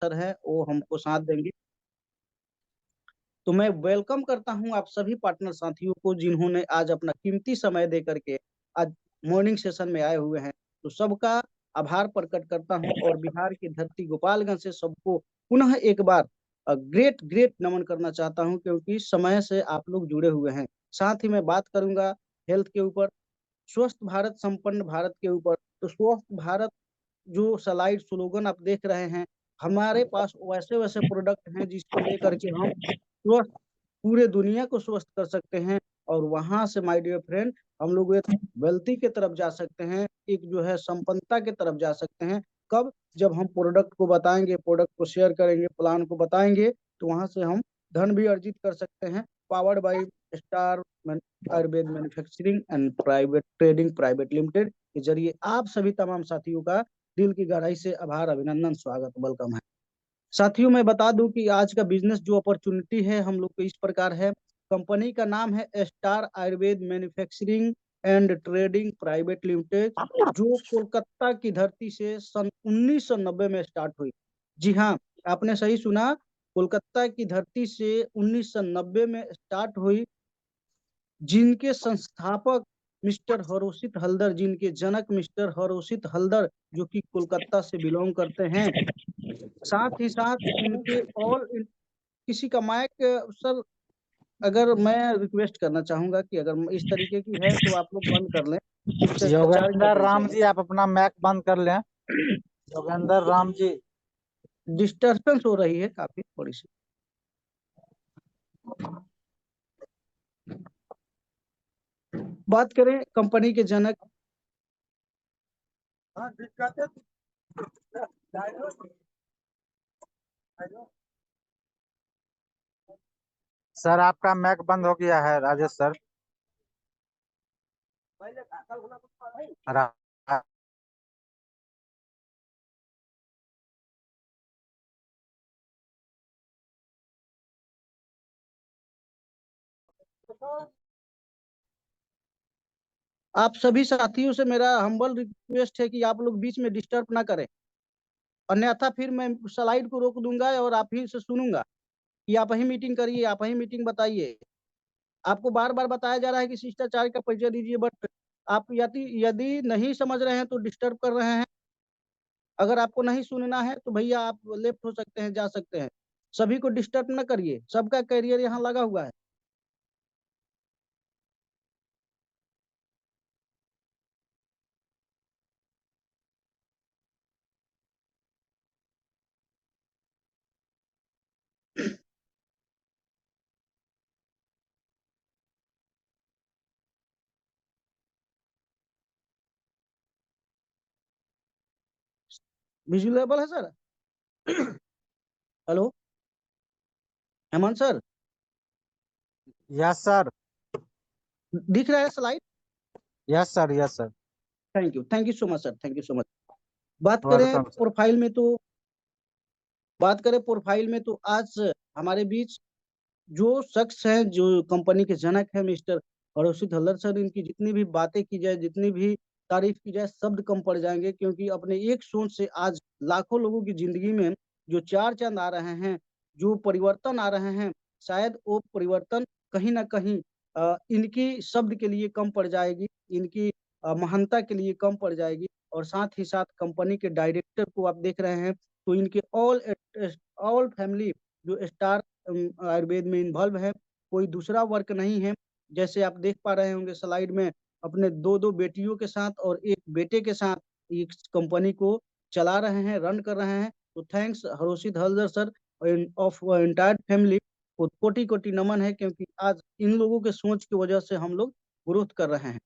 Sir है वो हमको साथ देंगे। तो मैं वेलकम करता हूं आप सभी पार्टनर साथियों को जिन्होंने आज अपना कीमती समय दे करके आज मॉर्निंग सेशन में आए हुए हैं। तो सबका आभार प्रकट करता हूं और बिहार की धरती गोपालगंज से सबको पुनः एक बार ग्रेट ग्रेट नमन करना चाहता हूं, क्योंकि समय से आप लोग जुड़े हुए हैं। साथ ही मैं बात करूंगा हेल्थ के ऊपर, स्वस्थ भारत संपन्न भारत के ऊपर। तो स्वस्थ भारत जो स्लाइड स्लोगन आप देख रहे हैं, हमारे पास वैसे वैसे प्रोडक्ट हैं जिसको लेकर के हम स्वस्थ पूरे दुनिया को स्वस्थ कर सकते हैं। और वहां से माय डियर फ्रेंड हम लोग एक वेल्थी की तरफ जा सकते हैं, एक जो है संपन्नता की तरफ जा सकते हैं। कब? जब हम प्रोडक्ट को बताएंगे, प्रोडक्ट को शेयर करेंगे, प्लान को बताएंगे, तो वहां से हम धन भी अर्जित कर सकते हैं। Powered by star Ayurveda manufacturing and private trading private limited के जरिए आप सभी तमाम साथियों का दिल की गहराई से आभार, अभिनंदन, स्वागत, वेलकम है। साथियों मैं बता दूं कि आज का बिजनेस जो अपॉर्चुनिटी है हम लोग को इस प्रकार है। कंपनी का नाम है star Ayurveda manufacturing and trading private limited, जो कोलकाता की धरती से सन 1990 में स्टार्ट हुई। जी हाँ, आपने सही सुना, कोलकाता की धरती से 1990 में स्टार्ट हुई। जिनके संस्थापक मिस्टर हरोसित हल्दर, जिनके जनक मिस्टर हरोसित हल्दर, जो कि कोलकाता से बिलोंग करते हैं। साथ ही साथ इनके किसी का माइक सर, अगर मैं रिक्वेस्ट करना चाहूंगा कि अगर इस तरीके की है तो आप लोग बंद कर लें, शिष्टाचार की योगेंद्र अपेक्षा राम में। जी, आप अपना मैक बंद कर लें। योगेंद्र राम जी। डिस्टर्बेंस हो रही है काफी थोड़ी सी। बात करें कंपनी के जनक, सर आपका मैक बंद हो गया है राजेश सर। रा- आप सभी साथियों से मेरा हम्बल रिक्वेस्ट है कि आप लोग बीच में डिस्टर्ब ना करें, अन्यथा फिर मैं स्लाइड को रोक दूंगा और आप ही से सुनूंगा कि आप ही मीटिंग करिए, आप ही मीटिंग बताइए। आपको बार बार बताया जा रहा है कि शिष्टाचार का परिचय दीजिए, बट आप यदि यदि नहीं समझ रहे हैं तो डिस्टर्ब कर रहे हैं। अगर आपको नहीं सुनना है तो भैया आप लेफ्ट हो सकते हैं, जा सकते हैं। सभी को डिस्टर्ब ना करिए, सबका करियर यहाँ लगा हुआ है। विजुअलेबल है sir? Hello Hemant sir, yes sir. दिख रहा है slide? Yes sir, yes sir. Thank you so much sir, thank you so much. बात करें वेलकम सर। प्रोफाइल में तो बात करें प्रोफाइल में तो आज हमारे बीच जो शख्स हैं, जो कंपनी के जनक हैं, मिस्टर अरोसित हल्दर सर, इनकी जितनी भी बातें की जाए, जितनी भी तारीफ की जाए, शब्द कम पड़ जाएंगे, क्योंकि अपने एक सोच से आज लाखों लोगों की जिंदगी में जो चार चांद आ रहे हैं, जो परिवर्तन आ रहे हैं, शायद वो परिवर्तन कहीं ना कहीं इनकी शब्द के लिए कम पड़ जाएगी, इनकी महानता के लिए कम पड़ जाएगी। और साथ ही साथ कंपनी के डायरेक्टर को आप देख रहे हैं, तो इनके ऑल फैमिली जो स्टार आयुर्वेद में इन्वॉल्व है, कोई दूसरा वर्क नहीं है। जैसे आप देख पा रहे होंगे स्लाइड में, अपने दो दो बेटियों के साथ और एक बेटे के साथ इस कंपनी को चला रहे हैं, रन कर रहे हैं। तो thanks Haroshit Haldar sir of entire family को कोटि कोटि नमन है, क्योंकि आज इन लोगों के सोच की वजह से हम लोग ग्रोथ कर रहे हैं।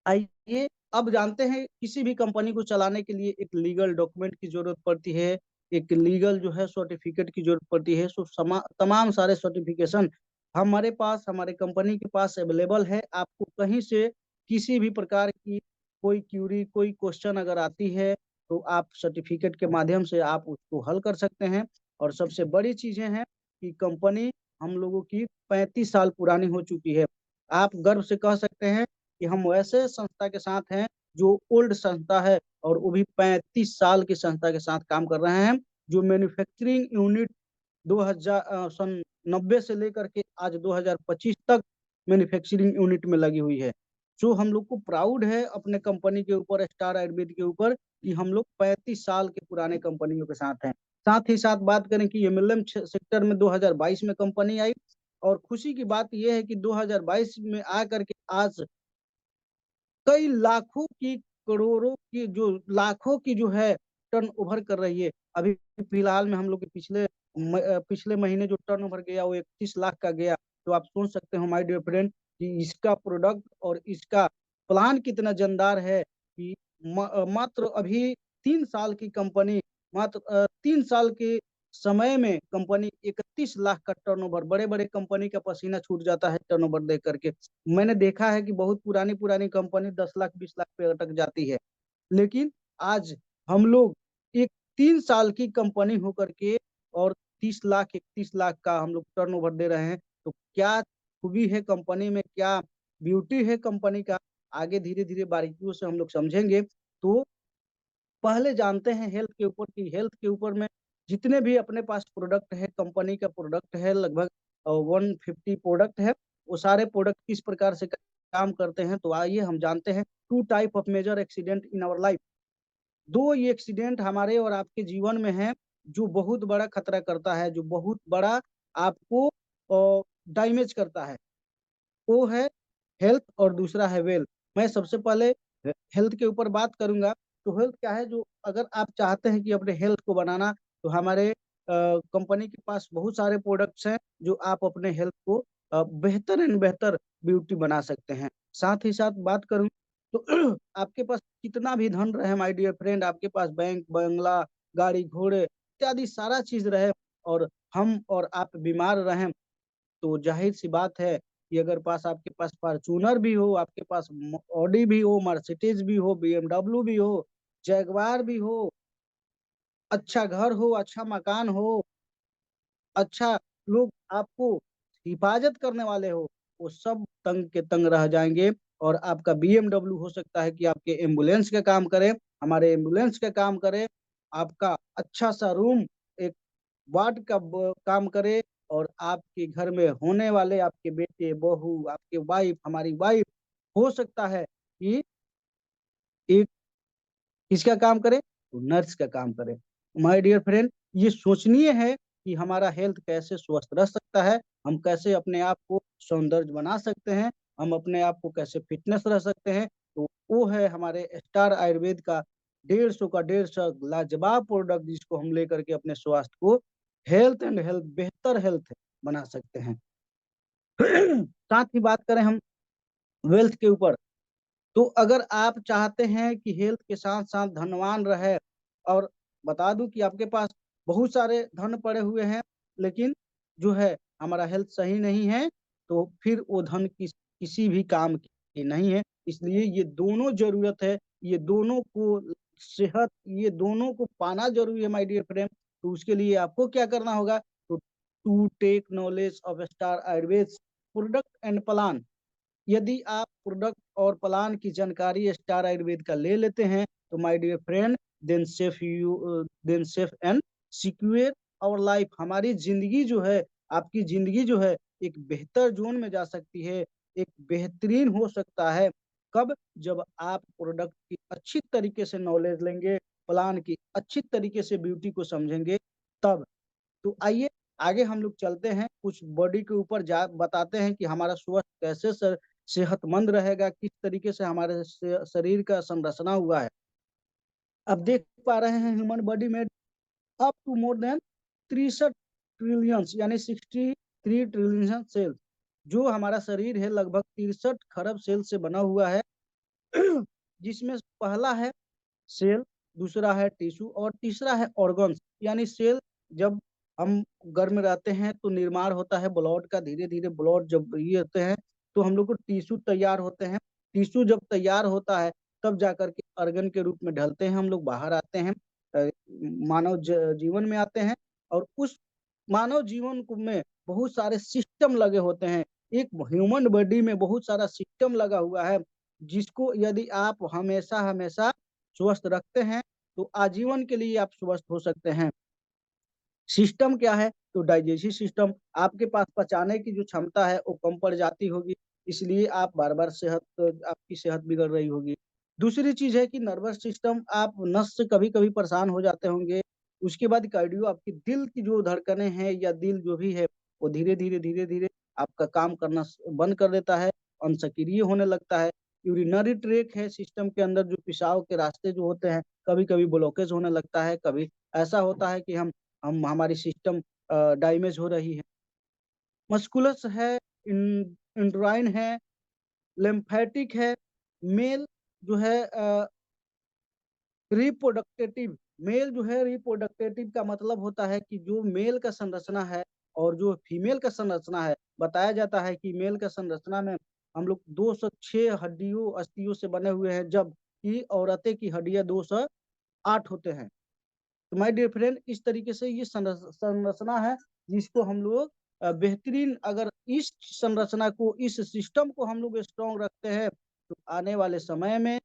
आइए अब जानते हैं, किसी भी कंपनी को चलाने के लिए एक लीगल डॉक्यूमेंट की जरूरत पड़ती है, एक लीगल जो है सर्टिफिकेट की जरूरत पड़ती है। सो तमाम सारे सर्टिफिकेशन हमारे पास, हमारे कंपनी के पास अवेलेबल है। आपको कहीं से किसी भी प्रकार की कोई क्यूरी, कोई क्वेश्चन अगर आती है, तो आप सर्टिफिकेट के माध्यम से आप उसको हल कर सकते हैं। और सबसे बड़ी चीजें हैं कि कंपनी हम लोगों की 35 साल पुरानी हो चुकी है। आप गर्व से कह सकते हैं कि हम वैसे संस्था के साथ हैं जो ओल्ड संस्था है, और वो भी 35 साल की संस्था के साथ काम कर रहे हैं। जो मैन्युफैक्चरिंग यूनिट 2000 सन 90 से लेकर के आज 2025 तक मैन्युफैक्चरिंग यूनिट में लगी हुई है। जो हम लोग को प्राउड है अपने कंपनी के ऊपर, स्टार आयुर्वेद के ऊपर, कि हम लोग 35 साल के पुराने कंपनियों के साथ हैं। साथ ही साथ बात करें कि एमएलएम सेक्टर में 2022 में कंपनी आई, और खुशी की बात यह है कि 2022 में आकर के आज कई लाखों की, करोड़ों की, जो लाखों की जो है टर्न ओवर कर रही है। अभी फिलहाल में हम लोग के पिछले महीने जो टर्न ओवर गया वो 31 लाख का गया। तो आप सोच सकते हो माय डियर फ्रेंड कि इसका प्रोडक्ट और इसका प्लान कितना जानदार है, कि मात्र अभी 3 साल की कंपनी, मात्र 3 साल के समय में कंपनी 31 लाख का टर्नओवर, बड़े बड़े कंपनी का पसीना छूट जाता है टर्नओवर देख करके। मैंने देखा है कि बहुत पुरानी पुरानी कंपनी 10 लाख 20 लाख पे अटक जाती है, लेकिन आज हम लोग एक 3 साल की कंपनी होकर के और 30 लाख 31 लाख का हम लोग टर्नओवर दे रहे हैं। तो क्या खूबी है कंपनी में, क्या ब्यूटी है कंपनी का, आगे धीरे धीरे बारीकियों से हम लोग समझेंगे। तो पहले जानते हैं हेल्थ के ऊपर, कि हेल्थ के ऊपर में जितने भी अपने पास प्रोडक्ट है, कंपनी का प्रोडक्ट है, लगभग 150 प्रोडक्ट है। वो सारे प्रोडक्ट किस प्रकार से काम करते हैं, तो आइए हम जानते हैं। Two type of major accident in our life, दो ये एक्सीडेंट हमारे और आपके जीवन में है, जो बहुत बड़ा खतरा करता है, जो बहुत बड़ा आपको डैमेज करता है। वो है हेल्थ और दूसरा है वेल्थ। मैं सबसे पहले हेल्थ के ऊपर बात करूंगा। तो हेल्थ क्या है, जो अगर आप चाहते हैं कि अपने हेल्थ को बनाना, तो हमारे कंपनी के पास बहुत सारे प्रोडक्ट्स हैं जो आप अपने हेल्थ को बेहतर एंड बेहतर ब्यूटी बना सकते हैं। साथ ही साथ बात करूं तो आपके पास कितना भी धन रहे माय डियर फ्रेंड, आपके पास बैंक बंगला गाड़ी घोड़े इत्यादि सारा चीज रहे, और हम और आप बीमार रहें, तो जाहिर सी बात है कि अगर आपके पास फॉर्च्यूनर भी हो, आपके पास ऑडी भी हो, मर्सिडीज भी हो, बीएमडब्ल्यू भी हो, जैगवार भी हो, अच्छा घर हो, अच्छा मकान हो, अच्छा लोग आपको हिफाजत करने वाले हो, वो सब तंग के तंग रह जाएंगे। और आपका बीएमडब्ल्यू हो सकता है कि आपके एम्बुलेंस का काम करे, हमारे एम्बुलेंस का काम करे, आपका अच्छा सा रूम एक वार्ड का काम करे, और आपके घर में होने वाले आपके बेटे बहू, आपके वाइफ, हमारी वाइफ, हो सकता है कि एक किसका काम करे, तो नर्स का काम करे। माय डियर फ्रेंड, ये सोचनीय है कि हमारा हेल्थ कैसे स्वस्थ रह सकता है, हम कैसे अपने आप को सौंदर्य बना सकते हैं, हम अपने आप को कैसे फिटनेस रह सकते हैं। तो वो है हमारे स्टार आयुर्वेद का 150 का 150 लाजवाब प्रोडक्ट, जिसको हम लेकर के अपने स्वास्थ्य को हेल्थ एंड हेल्थ, बेहतर हेल्थ बना सकते हैं। साथ ही बात करें हम वेल्थ के ऊपर, तो अगर आप चाहते हैं कि हेल्थ के साथ साथ धनवान रहे, और बता दूं कि आपके पास बहुत सारे धन पड़े हुए हैं, लेकिन जो है हमारा हेल्थ सही नहीं है, तो फिर वो धन किसी भी काम की नहीं है। इसलिए ये दोनों जरूरत है, ये दोनों को सेहत, ये दोनों को पाना जरूरी है माय डियर फ्रेंड। तो उसके लिए आपको क्या करना होगा, तो to take knowledge of star Ayurveda product and plan. यदि आप प्रोडक्ट और प्लान की जानकारी स्टार आयुर्वेद का ले लेते हैं, तो my dear friend, then safe and secure our life, हमारी जिंदगी जो है, आपकी जिंदगी जो है, एक बेहतर जोन में जा सकती है, एक बेहतरीन हो सकता है। कब, जब आप प्रोडक्ट की अच्छी तरीके से नॉलेज लेंगे, प्लान की अच्छी तरीके से ब्यूटी को समझेंगे, तब। तो आइए आगे हम लोग चलते हैं, कुछ बॉडी के ऊपर जा बताते हैं कि हमारा स्वास्थ्य कैसे सेहतमंद रहेगा, किस तरीके से हमारे शरीर का संरचना हुआ है। अब देख पा रहे हैं ह्यूमन बॉडी में up to more than 63 trillion, यानी 63 ट्रिलियन सेल। जो हमारा शरीर है लगभग 63 खरब सेल से बना हुआ है, जिसमें पहला है सेल, दूसरा है टिश्यू, और तीसरा है ऑर्गन्स। यानी सेल, जब हम गर्म रहते हैं तो निर्माण होता है ब्लड का, धीरे धीरे ब्लड जब ये होते हैं, तो हम लोग को टिश्यू तैयार होते हैं। टिश्यू जब तैयार होता है, तब जाकर के अर्गन के रूप में ढलते हैं, हम लोग बाहर आते हैं, मानव जीवन में आते हैं। और उस मानव जीवन में बहुत सारे सिस्टम लगे होते हैं। एक ह्यूमन बॉडी में बहुत सारा सिस्टम लगा हुआ है, जिसको यदि आप हमेशा हमेशा स्वस्थ रखते हैं, तो आजीवन के लिए आप स्वस्थ हो सकते हैं। सिस्टम क्या है, तो डाइजेस्टिव सिस्टम, आपके पास पचाने की जो क्षमता है वो कम पड़ जाती होगी, इसलिए आप बार बार आपकी सेहत बिगड़ रही होगी। दूसरी चीज है कि नर्वस सिस्टम, आप नस से कभी कभी परेशान हो जाते होंगे। उसके बाद कार्डियो, आपकी दिल की जो धड़कनें हैं या दिल जो भी है वो धीरे धीरे आपका काम करना बंद कर देता है, अनसक्रिय होने लगता है। यूरिनरी ट्रैक है सिस्टम के अंदर, जो पेशाब के रास्ते जो होते हैं, कभी कभी ब्लॉकेज होने लगता है, कभी ऐसा होता है कि हम हमारी सिस्टम डैमेज हो रही है। मस्कुलस है, इंड्राइन है, लिम्फेटिक है, मेल जो है रिप्रोडक्टिव। मेल जो है रिप्रोडक्टिव का मतलब होता है कि जो मेल का संरचना है और जो फीमेल का संरचना है, बताया जाता है कि मेल का संरचना में हम लोग 206 हड्डियों अस्थियों से बने हुए हैं, जबकि औरतें की हड्डियां 208 होते हैं। तो माय डियर फ्रेंड, इस तरीके से ये संरचना है जिसको हम लोग बेहतरीन, अगर इस संरचना को, इस सिस्टम को हम लोग स्ट्रॉन्ग रखते हैं, तो आने वाले समय में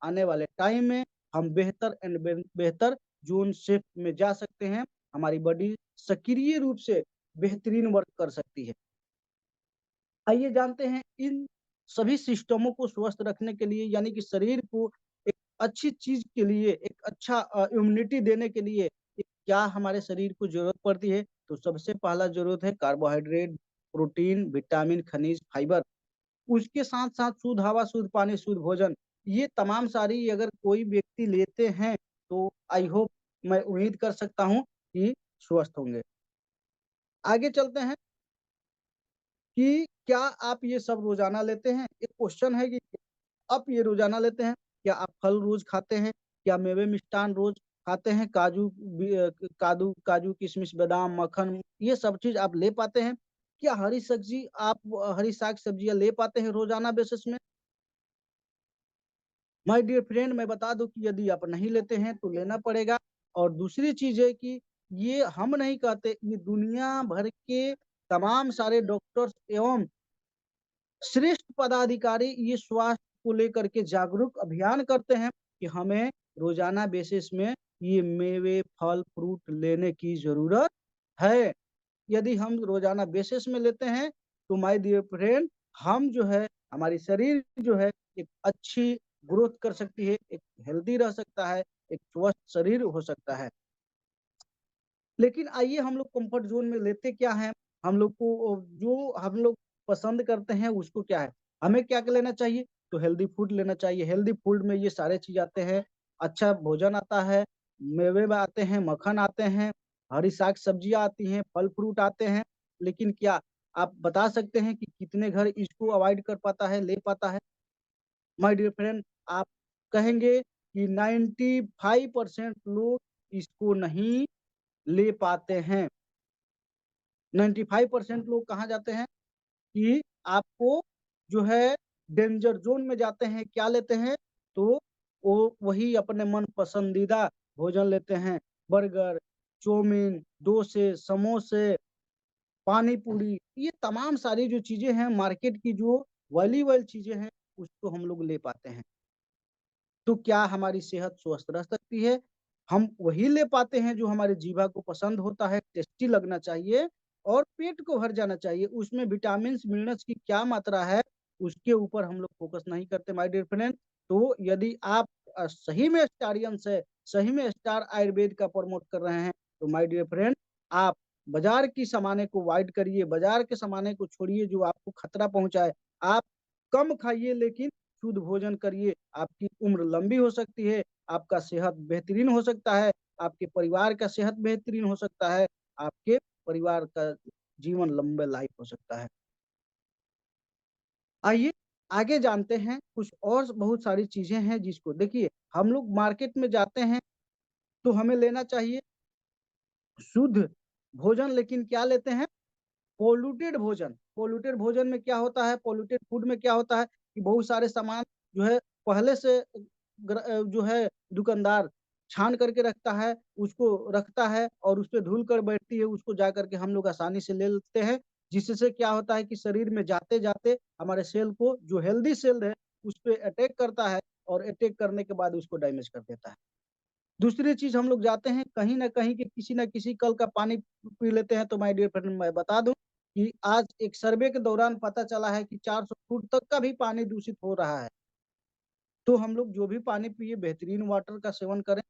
आने वाले टाइम में हम बेहतर एंड बेहतर जोन शेप में जा सकते हैं। हमारी बॉडी सक्रिय रूप से बेहतरीन वर्क कर सकती है। आइए जानते हैं इन सभी सिस्टमों को स्वस्थ रखने के लिए, यानी कि शरीर को एक अच्छी चीज के लिए, एक अच्छा इम्यूनिटी देने के लिए क्या हमारे शरीर को जरूरत पड़ती है, तो सबसे पहला जरूरत है कार्बोहाइड्रेट, प्रोटीन, विटामिन, खनिज, फाइबर। उसके साथ साथ शुद्ध हवा, शुद्ध पानी, शुद्ध भोजन, ये तमाम सारी अगर कोई व्यक्ति लेते हैं तो आई होप, मैं उम्मीद कर सकता हूँ कि स्वस्थ होंगे। आगे चलते हैं कि क्या आप ये सब रोजाना लेते हैं। एक क्वेश्चन है कि आप ये रोजाना लेते हैं, क्या आप फल रोज खाते हैं, क्या मेवे मिष्टान रोज खाते हैं, काजू किशमिश बादाम मक्खन, ये सब चीज आप ले पाते हैं, क्या हरी साग सब्जियां ले पाते हैं रोजाना बेसिस में। माय डियर फ्रेंड, मैं बता दूं कि यदि आप नहीं लेते हैं तो लेना पड़ेगा। और दूसरी चीज है कि ये हम नहीं कहते, ये दुनिया भर के तमाम सारे डॉक्टर्स एवं श्रेष्ठ पदाधिकारी ये स्वास्थ्य को लेकर के जागरूक अभियान करते हैं कि हमें रोजाना बेसिस में ये मेवे फल फ्रूट लेने की जरूरत है। यदि हम रोजाना बेसिस में लेते हैं तो माय डियर फ्रेंड, हम जो है, हमारी शरीर जो है एक अच्छी ग्रोथ कर सकती है, एक हेल्दी रह सकता है, एक स्वस्थ शरीर हो सकता है। लेकिन आइए हम लोग कंफर्ट जोन में लेते क्या है, हम लोग को जो हम लोग पसंद करते हैं उसको क्या है, हमें क्या क्या लेना चाहिए, तो हेल्दी फूड लेना चाहिए। हेल्दी फूड में ये सारे चीज आते हैं, अच्छा भोजन आता है, मेवे में आते हैं, मक्खन आते हैं, हरी साग सब्जियां आती हैं, फल फ्रूट आते हैं। लेकिन क्या आप बता सकते हैं कि कितने घर इसको अवॉइड कर पाता है, ले पाता है। माय डियर फ्रेंड, आप कहेंगे कि 95% लोग इसको नहीं ले पाते हैं। 95% लोग कहाँ जाते हैं कि आपको जो है डेंजर जोन में जाते हैं, क्या लेते हैं, तो वो वही अपने मन पसंदीदा भोजन लेते हैं, बर्गर, चाउमीन, डोसे, समोसे, पानी पूरी, ये तमाम सारी जो चीजें हैं मार्केट की, जो वैल्यूएबल चीजें हैं, उसको हम लोग ले पाते हैं। तो क्या हमारी सेहत स्वस्थ रह सकती है, हम वही ले पाते हैं जो हमारे जीवा को पसंद होता है, टेस्टी लगना चाहिए और पेट को भर जाना चाहिए। उसमें विटामिन मिनरल्स की क्या मात्रा है, उसके ऊपर हम लोग फोकस नहीं करते माय डियर फ्रेंड। तो यदि आप सही में स्टारियन से, सही में स्टार आयुर्वेद का प्रमोट कर रहे हैं, तो माय डियर फ्रेंड, आप बाजार की सामाने को अवॉइड करिए, बाजार के सामाने को छोड़िए जो आपको खतरा पहुंचाए। आप कम खाइए लेकिन शुद्ध भोजन करिए, आपकी उम्र लंबी हो सकती है, आपका सेहत बेहतरीन हो सकता है, आपके परिवार का सेहत बेहतरीन हो सकता है, आपके परिवार का जीवन लंबे लाइफ हो सकता है। आइए आगे जानते हैं, कुछ और बहुत सारी चीजें हैं जिसको देखिए, हम लोग मार्केट में जाते हैं तो हमें लेना चाहिए शुद्ध भोजन, लेकिन क्या लेते हैं, पोल्यूटेड भोजन। पोल्यूटेड भोजन में क्या होता है, पोल्यूटेड फूड में क्या होता है कि बहुत सारे सामान जो है पहले से जो है दुकानदार छान करके रखता है, उसको रखता है और उस पर धूल कर बैठती है, उसको जा करके हम लोग आसानी से ले लेते हैं। जिससे क्या होता है कि शरीर में जाते जाते हमारे सेल को, जो हेल्दी सेल है, उस पर अटैक करता है और अटैक करने के बाद उसको डैमेज कर देता है। दूसरी चीज हम लोग जाते हैं कहीं ना कहीं कि किसी ना किसी कल का पानी पी लेते हैं। तो माय डियर फ्रेंड, मैं बता दूं कि आज एक सर्वे के दौरान पता चला है कि 400 फुट तक का भी पानी दूषित हो रहा है। तो हम लोग जो भी पानी पिए बेहतरीन वाटर का सेवन करें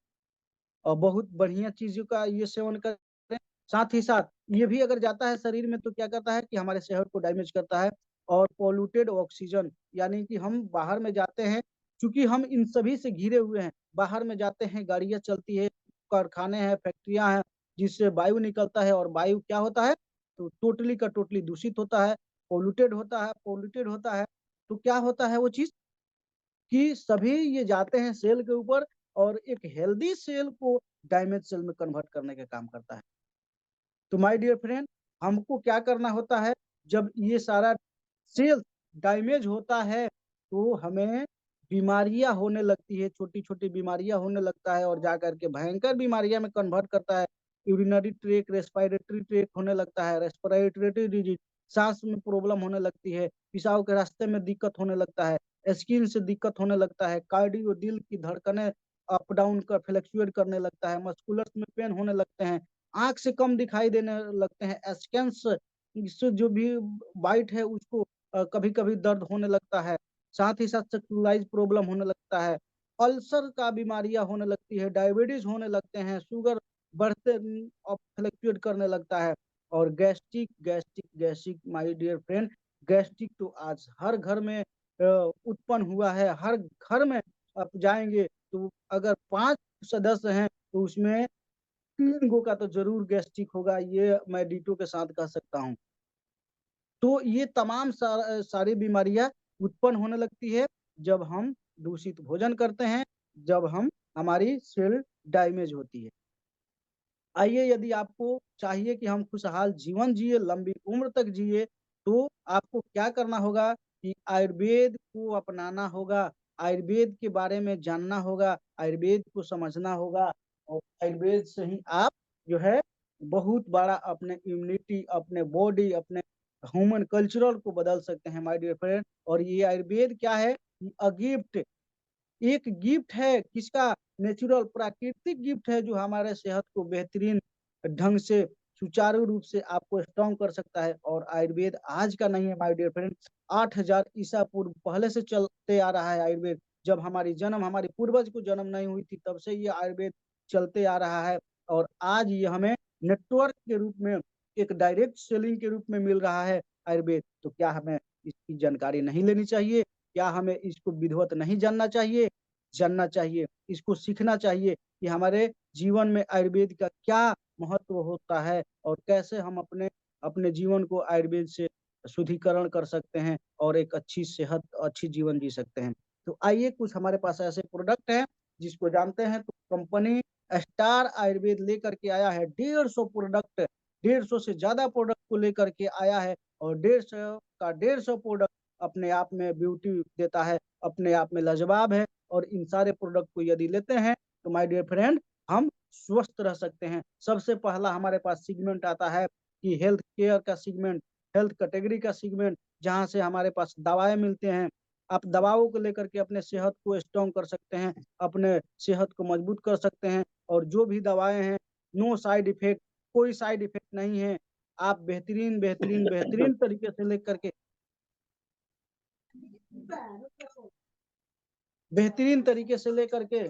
और बहुत बढ़िया चीजों का ये सेवन करें। साथ ही साथ ये भी अगर जाता है शरीर में तो क्या करता है कि हमारे सेहत को डैमेज करता है। और पोल्यूटेड ऑक्सीजन, यानी कि हम बाहर में जाते हैं, क्योंकि हम इन सभी से घिरे हुए हैं, बाहर में जाते हैं, गाड़ियां चलती है, कारखाने हैं, फैक्ट्रियां हैं, जिससे वायु निकलता है। और वायु क्या होता है, तो टोटली का टोटली दूषित होता है, पोल्यूटेड होता है। पोल्यूटेड होता है तो क्या होता है वो चीज कि सभी ये जाते हैं सेल के ऊपर, और एक हेल्दी सेल को डैमेज सेल में कन्वर्ट करने का काम करता है। तो माय डियर फ्रेंड, हमको क्या करना होता है, जब ये सारा सेल डैमेज होता है तो हमें बीमारियां होने लगती है, छोटी छोटी बीमारियां होने लगता है, और जा करके भयंकर बीमारियां में कन्वर्ट करता है। यूरिनरी ट्रैक, रेस्पिरेटरी ट्रैक होने लगता है, रेस्पिरेटरी डिजीज, सांस में प्रॉब्लम होने लगती है, पेशाब के रास्ते में दिक्कत होने लगता है, स्किन से दिक्कत होने लगता है, कार्डियो, दिल की धड़कनें अप डाउन का फ्लक्चुएट करने लगता है, मस्कुलर में पेन होने लगते हैं, आंख से कम दिखाई देने लगते हैं, स्कैन्स से जो भी वाइट है उसको कभी कभी दर्द होने लगता है। साथ ही साथ सेक्सुलाइज प्रॉब्लम होने लगता है, अल्सर का बीमारियां होने लगती है, डायबिटीज होने लगते हैं, शुगर बढ़ते फ्लक्चुएट करने लगता है। और gastric gastric gastric my dear friend, gastric तो आज हर घर में उत्पन्न हुआ है। हर घर में आप जाएंगे तो अगर 5 सदस्य हैं तो उसमें 3 गो का तो जरूर गैस्ट्रिक होगा, ये मैं डीटो के साथ कह सकता हूँ। तो ये तमाम सारी बीमारियां उत्पन्न होने लगती है जब हम दूषित भोजन करते हैं, जब हम हमारी सेल डैमेज होती है। आइए, यदि आपको चाहिए कि हम खुशहाल जीवन जिए, लंबी उम्र तक जिए, तो आपको क्या करना होगा कि आयुर्वेद को अपनाना होगा, आयुर्वेद के बारे में जानना होगा, आयुर्वेद को समझना होगा। और आयुर्वेद से ही आप जो है बहुत बड़ा अपने इम्यूनिटी, अपने बॉडी, अपने ह्यूमन कल्चरल को बदल सकते हैं माय डियर फ्रेंड। और ये आयुर्वेद क्या है, अ गिफ्ट, एक गिफ्ट है किसका, नेचुरल प्राकृतिक गिफ्ट है, जो हमारे सेहत को बेहतरीन ढंग से सुचारू रूप से आपको स्ट्रॉन्ग कर सकता है। और आयुर्वेद आज का नहीं है माय डियर फ्रेंड, 8,000 ईसा पूर्व पहले से चलते आ रहा है आयुर्वेद। जब हमारी जन्म, हमारी पूर्वज को जन्म नहीं हुई थी, तब से ये आयुर्वेद चलते आ रहा है। और आज ये हमें नेटवर्क के रूप में, एक डायरेक्ट सेलिंग के रूप में मिल रहा है आयुर्वेद। तो क्या हमें इसकी जानकारी नहीं लेनी चाहिए? क्या हमें इसको विधिवत नहीं जानना चाहिए? जानना चाहिए, इसको सीखना चाहिए कि हमारे जीवन में आयुर्वेद का क्या महत्व होता है, और कैसे हम अपने अपने जीवन को आयुर्वेद से शुद्धिकरण कर सकते हैं और एक अच्छी सेहत, अच्छी जीवन जी सकते हैं। तो आइए, कुछ हमारे पास ऐसे प्रोडक्ट हैं जिसको जानते हैं। तो कंपनी स्टार आयुर्वेद लेकर के आया है 150 प्रोडक्ट, 150 से ज्यादा प्रोडक्ट को लेकर के आया है। और 150 का 150 प्रोडक्ट अपने आप में ब्यूटी देता है, अपने आप में लाजवाब है। और इन सारे प्रोडक्ट को यदि लेते हैं तो माय डियर फ्रेंड, हम स्वस्थ रह सकते हैं। सबसे पहला हमारे पास सीगमेंट आता है कि हेल्थ केयर का सीगमेंट, हेल्थ कैटेगरी का सीगमेंट, जहां से हमारे पास दवाएं मिलते हैं। आप दवाओं को लेकर के अपने सेहत को स्ट्रॉन्ग कर सकते हैं, अपने सेहत को मजबूत कर सकते हैं। और जो भी दवाएं हैं, नो साइड इफेक्ट, कोई साइड इफेक्ट नहीं है। आप बेहतरीन बेहतरीन बेहतरीन तरीके से लेकर के, बेहतरीन तरीके से लेकर के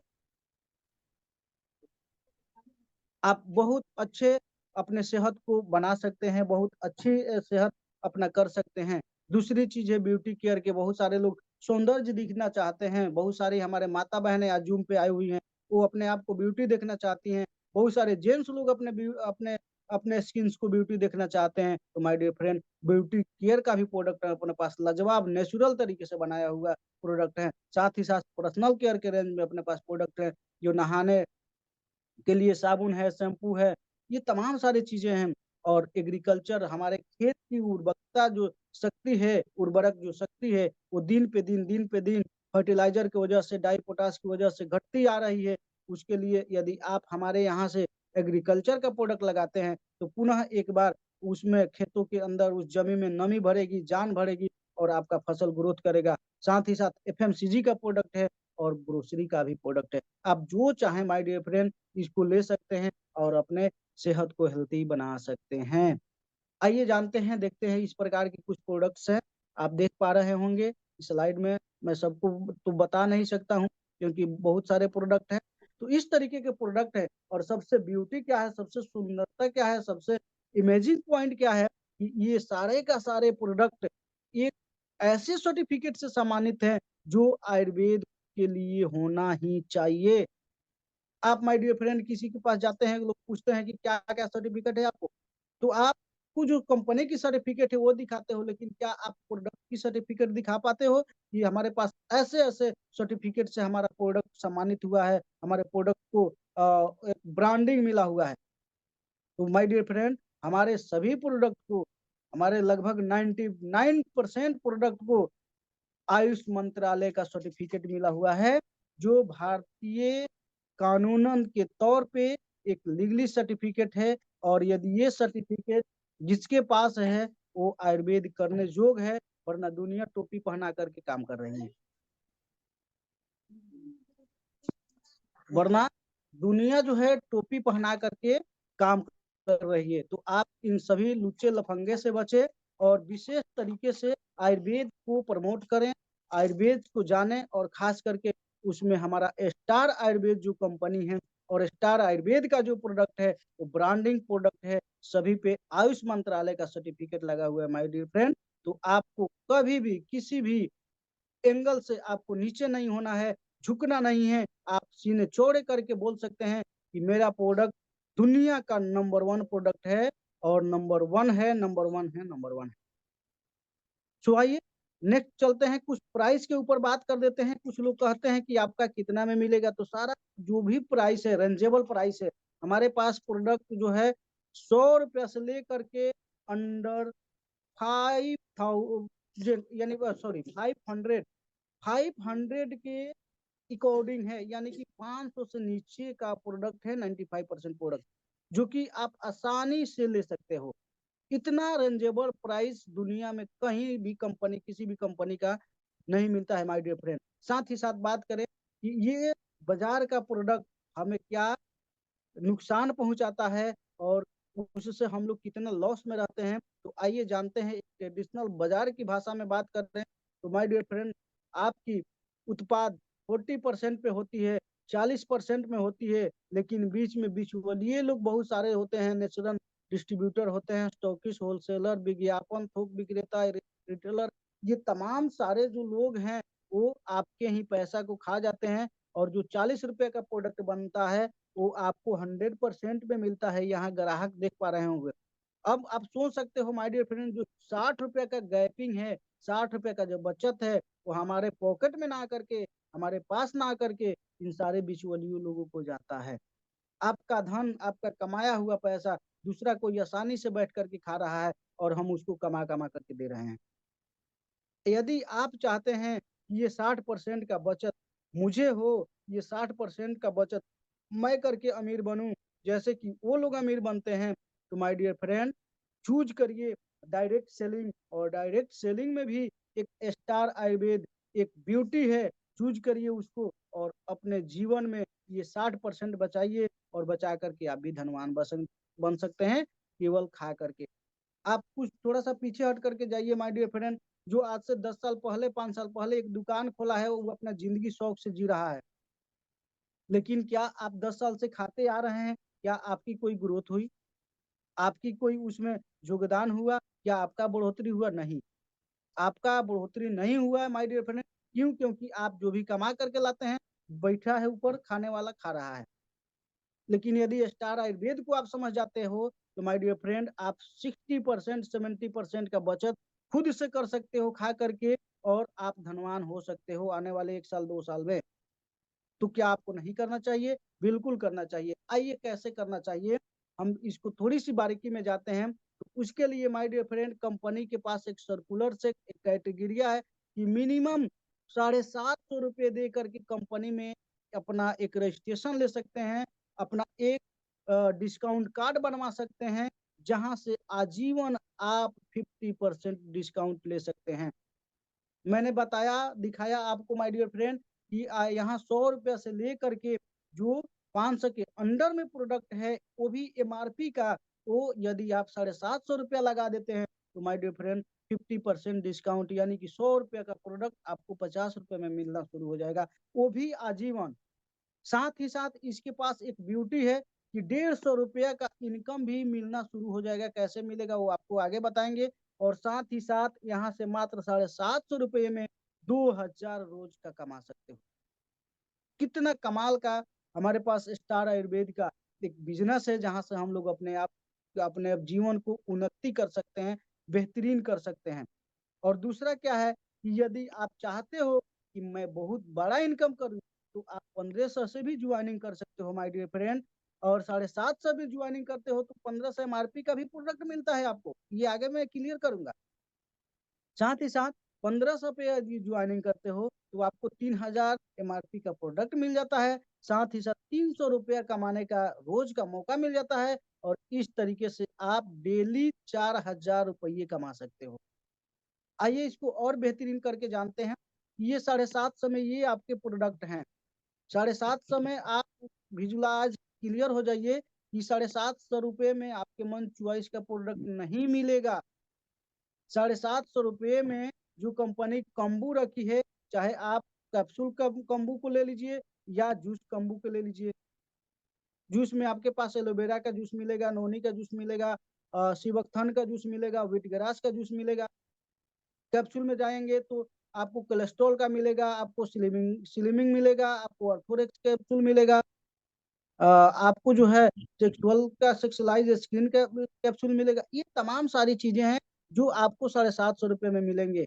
आप बहुत अच्छे अपने सेहत को बना सकते हैं, बहुत अच्छी सेहत अपना कर सकते हैं। दूसरी चीज है ब्यूटी केयर के, बहुत सारे लोग सौंदर्य दिखना चाहते हैं। बहुत सारी हमारे माता बहनें आज जूम पे आई हुई हैं, वो अपने आप को ब्यूटी देखना चाहती हैं। बहुत सारे जेंट्स लोग अपने अपने स्किन को ब्यूटी देखना चाहते हैं। तो my dear friend, beauty care का भी प्रोडक्ट अपने पास लाजवाब नेचुरल तरीके से बनाया हुआ प्रोडक्ट है। साथ ही साथ पर्सनल केयर के रेंज में अपने पास प्रोडक्ट है, जो नहाने के लिए साबुन है, शैम्पू है, ये तमाम सारी चीजें हैं। और एग्रीकल्चर, हमारे खेत की उर्वरकता जो शक्ति है, उर्वरक जो शक्ति है, वो दिन पे दिन फर्टिलाइजर की वजह से, डाई पोटास की वजह से घटती आ रही है। उसके लिए यदि आप हमारे यहाँ से एग्रीकल्चर का प्रोडक्ट लगाते हैं तो पुनः एक बार उसमें खेतों के अंदर उस जमीन में नमी भरेगी, जान भरेगी, और आपका फसल ग्रोथ करेगा। साथ ही साथ एफएमसीजी का प्रोडक्ट है, और ग्रोसरी का भी प्रोडक्ट है। आप जो चाहें माय डियर फ्रेंड इसको ले सकते हैं और अपने सेहत को हेल्थी बना सकते हैं। आइए जानते हैं, देखते हैं इस प्रकार के कुछ प्रोडक्ट्स हैं। आप देख पा रहे होंगे इस स्लाइड में, मैं सबको तो बता नहीं सकता हूँ क्योंकि बहुत सारे प्रोडक्ट हैं। तो इस तरीके के प्रोडक्ट है, और सबसे ब्यूटी क्या है, सबसे सुंदरता क्या है, सबसे इमेजिंग पॉइंट क्या है कि ये सारे का सारे प्रोडक्ट एक ऐसे सर्टिफिकेट से सम्मानित हैं जो आयुर्वेद के लिए होना ही चाहिए। आप माय डियर फ्रेंड किसी के पास जाते हैं, लोग पूछते हैं कि क्या क्या सर्टिफिकेट है आपको, तो आपको जो कंपनी की सर्टिफिकेट है वो दिखाते हो, लेकिन क्या आप प्रोडक्ट की सर्टिफिकेट दिखा पाते हो कि हमारे पास ऐसे ऐसे सर्टिफिकेट से हमारा प्रोडक्ट सम्मानित हुआ है, हमारे प्रोडक्ट को एक ब्रांडिंग मिला हुआ है। तो माय डियर फ्रेंड, हमारे सभी प्रोडक्ट को, हमारे लगभग 99% प्रोडक्ट को आयुष मंत्रालय का सर्टिफिकेट मिला हुआ है, जो भारतीय कानूनन के तौर पे एक लीगली सर्टिफिकेट है। और यदि ये सर्टिफिकेट जिसके पास है वो आयुर्वेद करने योग्य है, वरना दुनिया टोपी पहना करके काम कर रही है, वरना दुनिया जो है टोपी पहना करके काम कर रही है। तो आप इन सभी लुच्चे लफंगे से बचे और विशेष तरीके से आयुर्वेद को प्रमोट करें, आयुर्वेद को जानें, और खास करके उसमें हमारा स्टार आयुर्वेद जो कंपनी है और स्टार आयुर्वेद का जो प्रोडक्ट है वो ब्रांडिंग प्रोडक्ट है, सभी पे आयुष मंत्रालय का सर्टिफिकेट लगा हुआ है माय डियर फ्रेंड। तो आपको कभी भी किसी भी एंगल से आपको नीचे नहीं होना है, झुकना नहीं है। आप सीने चौड़े करके बोल सकते हैं कि मेरा प्रोडक्ट दुनिया का नंबर वन प्रोडक्ट है, और नंबर वन है, नंबर वन है, नंबर वन है। सो आइए नेक्स्ट चलते हैं, कुछ प्राइस के ऊपर बात कर देते हैं। कुछ लोग कहते हैं कि आपका कितना में मिलेगा, तो सारा जो भी प्राइस है रेंजेबल प्राइस है। हमारे पास प्रोडक्ट जो है 100 रुपया से लेकर के अंडर 5,000, यानी सॉरी 500 के अकॉर्डिंग है, यानी कि 500 से नीचे का प्रोडक्ट है 95% प्रोडक्ट, जो कि आप आसानी से ले सकते हो। इतना रेंजेबल प्राइस दुनिया में कहीं भी कंपनी, किसी भी कंपनी का नहीं मिलता है माय डियर फ्रेंड। साथ ही साथ बात करें कि ये बाजार का प्रोडक्ट हमें क्या नुकसान पहुंचाता है और उससे हम लोग कितना लॉस में रहते हैं, तो आइए जानते हैं। ट्रेडिशनल बाजार की भाषा में बात करते हैं तो माय डियर फ्रेंड, आपकी उत्पाद 40% पे होती है, 40% में होती है, लेकिन बीच में बिचौलिए लोग बहुत सारे होते हैं, नेचुरल डिस्ट्रीब्यूटर होते हैं, स्टॉकिस्ट, होलसेलर, विज्ञापन, थोक विक्रेता, रिटेलर, ये तमाम सारे जो लोग हैं वो आपके ही पैसा को खा जाते हैं। और जो 40 रुपए का प्रोडक्ट बनता है वो आपको 100% में मिलता है, यहाँ ग्राहक देख पा रहे होंगे। अब आप सोच सकते हो माय डियर फ्रेंड, जो 60 रुपए का गैपिंग है, 60 रुपए का जो बचत है, वो हमारे पॉकेट में ना करके, हमारे पास ना करके इन सारे बिचौलियों लोगों को जाता है। आपका धन, आपका कमाया हुआ पैसा दूसरा कोई आसानी से बैठ करके खा रहा है और हम उसको कमा कमा करके दे रहे हैं। यदि आप चाहते हैं कि ये 60% का बचत मुझे हो, ये 60% का बचत मैं करके अमीर बनूं जैसे कि वो लोग अमीर बनते हैं, तो माय डियर फ्रेंड चूज करिए डायरेक्ट सेलिंग। और डायरेक्ट सेलिंग में भी एक स्टार आयुर्वेद एक ब्यूटी है, चूज करिए उसको और अपने जीवन में ये 60% बचाइए, और बचा करके आप भी धनवान बन सकते हैं केवल खा करके। आप कुछ थोड़ा सा पीछे हट करके जाइए माय डियर फ्रेंड, जो आज से 10 साल पहले, 5 साल पहले एक दुकान खोला है, वो अपना जिंदगी शौक से जी रहा है, लेकिन क्या आप 10 साल से खाते आ रहे हैं? क्या आपकी कोई ग्रोथ हुई? आपकी कोई उसमें योगदान हुआ? क्या आपका बढ़ोतरी हुआ? नहीं, आपका बढ़ोतरी नहीं हुआ है माय डियर फ्रेंड। क्यों? क्योंकि आप जो भी कमा करके लाते हैं, बैठा है ऊपर, खाने वाला खा रहा है। लेकिन यदि स्टार आयुर्वेद को आप समझ जाते हो तो माय डियर फ्रेंड, आप 60% 70% का बचत खुद से कर सकते हो खा करके, और आप धनवान हो सकते हो आने वाले 1 साल 2 साल में। तो क्या आपको नहीं करना चाहिए? बिल्कुल करना चाहिए। आइए कैसे करना चाहिए, हम इसको थोड़ी सी बारीकी में जाते हैं। तो उसके लिए माय डियर फ्रेंड, कंपनी के पास एक सर्कुलर से एक क्राइटेरिया है कि मिनिमम 750 रुपये दे करके कंपनी में अपना एक रजिस्ट्रेशन ले सकते हैं, अपना एक डिस्काउंट कार्ड बनवा सकते हैं, जहां से आजीवन आप 50% डिस्काउंट ले सकते हैं। मैंने बताया, दिखाया आपको माय डियर फ्रेंड कि यहाँ 100 रुपया से लेकर के जो 500 के अंडर में प्रोडक्ट है वो भी एमआरपी का, वो यदि आप 750 रुपया लगा देते हैं तो माय डियर फ्रेंड 50% डिस्काउंट, यानी कि 100 रुपया का प्रोडक्ट आपको 50 रुपये में मिलना शुरू हो जाएगा, वो भी आजीवन। साथ ही साथ इसके पास एक ब्यूटी है कि 150 रुपया का इनकम भी मिलना शुरू हो जाएगा। कैसे मिलेगा वो आपको आगे बताएंगे। और साथ ही साथ यहाँ से मात्र 750 रुपये में 2000 रोज का कमा सकते हो। कितना कमाल का हमारे पास स्टार आयुर्वेद का एक बिजनेस है, जहां से हम लोग अपने जीवन को उन्नति कर सकते हैं, बेहतरीन कर सकते हैं। और दूसरा क्या है कि यदि आप चाहते हो कि मैं बहुत बड़ा इनकम करूं तो आप 1500 से भी ज्वाइनिंग कर सकते हो माय डियर फ्रेंड। और 750 भी ज्वाइनिंग करते हो तो 1500 एमआरपी का भी प्रोडक्ट मिलता है आपको, ये आगे मैं क्लियर करूंगा। साथ ही साथ 1500 पे यदि ज्वाइनिंग करते हो तो आपको 3000 एमआरपी का प्रोडक्ट मिल जाता है। साथ ही साथ 300 रुपया कमाने का रोज का मौका मिल जाता है। और इस तरीके से आप डेली 4000 रुपये कमा सकते हो। आइए इसको और बेहतरीन करके जानते हैं। ये 750 में ये आपके प्रोडक्ट हैं। 750 में आप विजुलाइज क्लियर हो जाइए कि 750 रुपये में आपके मन चॉइस का प्रोडक्ट नहीं मिलेगा। 750 रुपये में जो कंपनी कम्बू रखी है, चाहे आप कैप्सूल कम्बू को ले लीजिए या जूस कम्बू को ले लीजिए। जूस में आपके पास एलोवेरा का जूस मिलेगा, नोनी का जूस मिलेगा, शिवकथन का जूस मिलेगा, व्हीटग्रास का जूस मिलेगा। कैप्सूल में जाएंगे तो आपको कोलेस्ट्रॉल का मिलेगा, आपको स्लिमिंग स्लिमिंग मिलेगा, आपको अर्थोरेक्स कैप्सूल मिलेगा, आपको जो है सेक्सुअल का सेक्सुअलाइज स्किन का कैप्सूल मिलेगा। ये तमाम सारी चीजें हैं जो आपको 750 रुपये में मिलेंगे।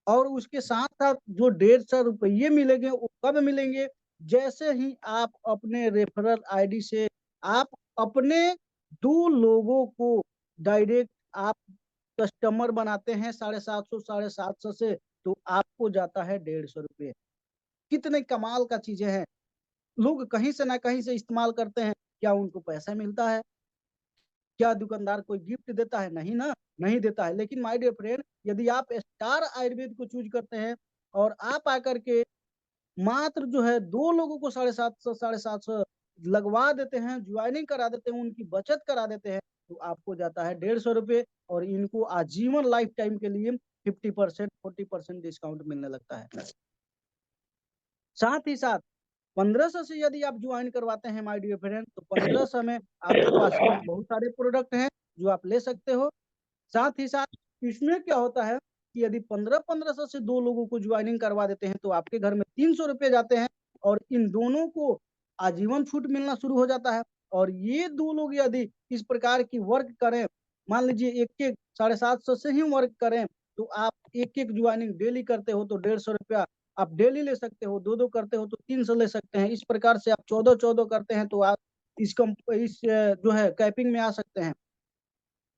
और उसके साथ साथ जो 150 रुपये मिलेंगे वो कब मिलेंगे, जैसे ही आप अपने रेफरल आईडी से आप अपने 2 लोगों को डायरेक्ट आप कस्टमर बनाते हैं 750 से, तो आपको जाता है 150 रुपये। कितने कमाल का चीजें हैं। लोग कहीं से ना कहीं से इस्तेमाल करते हैं, क्या उनको पैसा मिलता है? क्या दुकानदार कोई गिफ्ट देता है? नहीं ना, नहीं देता है। लेकिन माय डियर फ्रेंड, यदि आप स्टार आयुर्वेद को चूज करते हैं और आप आकर के मात्र जो है 2 लोगों को 750 लगवा देते हैं, ज्वाइनिंग करा देते हैं, उनकी बचत करा देते हैं, तो आपको जाता है 150 रुपये। और इनको आजीवन लाइफ टाइम के लिए 50% 40% डिस्काउंट मिलने लगता है। साथ ही साथ 1500 से यदि आप ज्वाइन करवाते हैं माय डियर फ्रेंड, तो 1500 में आपके पास बहुत सारे प्रोडक्ट हैं जो आप ले सकते हो। साथ ही साथ इसमें क्या होता है कि यदि 1500 से 2 लोगों को ज्वाइनिंग करवा देते हैं तो आपके घर में 300 रुपये जाते हैं। और इन दोनों को आजीवन छूट मिलना शुरू हो जाता है। और ये 2 लोग यदि इस प्रकार की वर्क करें, मान लीजिए एक एक 750 से ही वर्क करें, तो आप एक एक ज्वाइनिंग डेली करते हो तो 150 रुपया आप डेली ले सकते हो, 2 करते हो तो 300 ले सकते हैं। इस प्रकार से आप 14 करते हैं तो आप जो है कैपिंग में आ सकते हैं।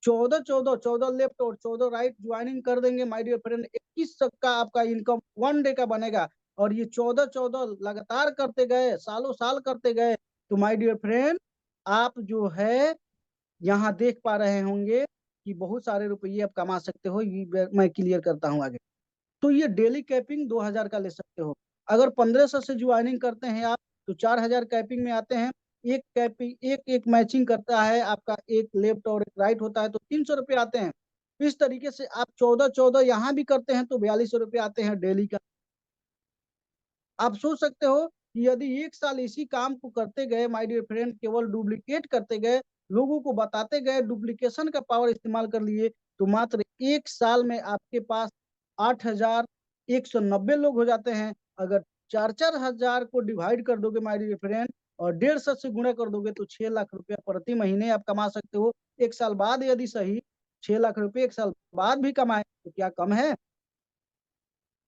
14 लेफ्ट और 14 राइट ज्वाइनिंग कर देंगे माय डियर फ्रेंड, 21 तक का आपका इनकम 1 डे का बनेगा। और ये 14 लगातार करते गए, सालों साल करते गए, तो माय डियर फ्रेंड आप जो है यहाँ देख पा रहे होंगे कि बहुत सारे रुपये आप कमा सकते हो। ये मैं क्लियर करता हूँ आगे। तो ये डेली कैपिंग 2000 का ले सकते हो। अगर 1500 से ज्वाइनिंग करते हैं आप तो 4000 कैपिंग में आते हैं। एक कैपिंग एक एक मैचिंग करता है आपका, एक लेफ्ट और एक राइट होता है तो 300 रुपये आते हैं। इस तरीके से आप 14 यहाँ भी करते हैं तो 42 रुपये आते हैं डेली का। आप सोच सकते हो कि यदि 1 साल इसी काम को करते गए माय डियर फ्रेंड, केवल डुप्लीकेट करते गए, लोगों को बताते गए, डुप्लीकेशन का पावर इस्तेमाल कर लिए, तो मात्र 1 साल में आपके पास 8190 लोग हो जाते हैं। अगर 4-4 हजार को डिवाइड कर दोगे माय डियर फ्रेंड और 150 से गुणा कर दोगे तो 6 लाख रुपया प्रति महीने आप कमा सकते हो। 1 साल बाद यदि सही, 6 लाख रुपये 1 साल बाद भी कमाए तो क्या कम है?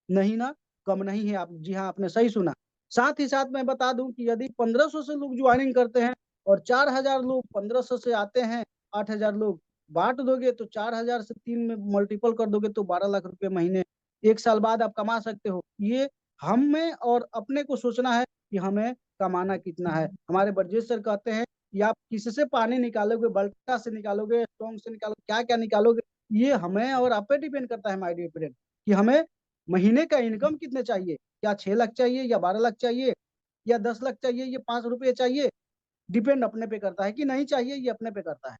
नहीं ना, कम नहीं है। आप जी हाँ, आपने सही सुना। साथ ही साथ मैं बता दूं कि यदि 1500 से लोग ज्वाइनिंग करते हैं और 4000 लोग 1500 से आते हैं, 8000 लोग बांट दोगे तो 4000 से 3 में मल्टीपल कर दोगे तो 12 लाख रुपए महीने 1 साल बाद आप कमा सकते हो। ये हमें और अपने को सोचना है कि हमें कमाना कितना है। हमारे बर्जेस सर कहते हैं कि आप किससे पानी निकालोगे, बल्टा से निकालोगे, स्ट्रॉन्ग से निकालोगे, क्या क्या निकालोगे, ये हमें और आप पे डिपेंड करता है माय डियर फ्रेंड, कि हमें महीने का इनकम कितने चाहिए, क्या 6 लाख चाहिए या 12 लाख चाहिए या 10 लाख चाहिए या 5 रुपये चाहिए, डिपेंड अपने पे करता है कि नहीं चाहिए, ये अपने पे करता है।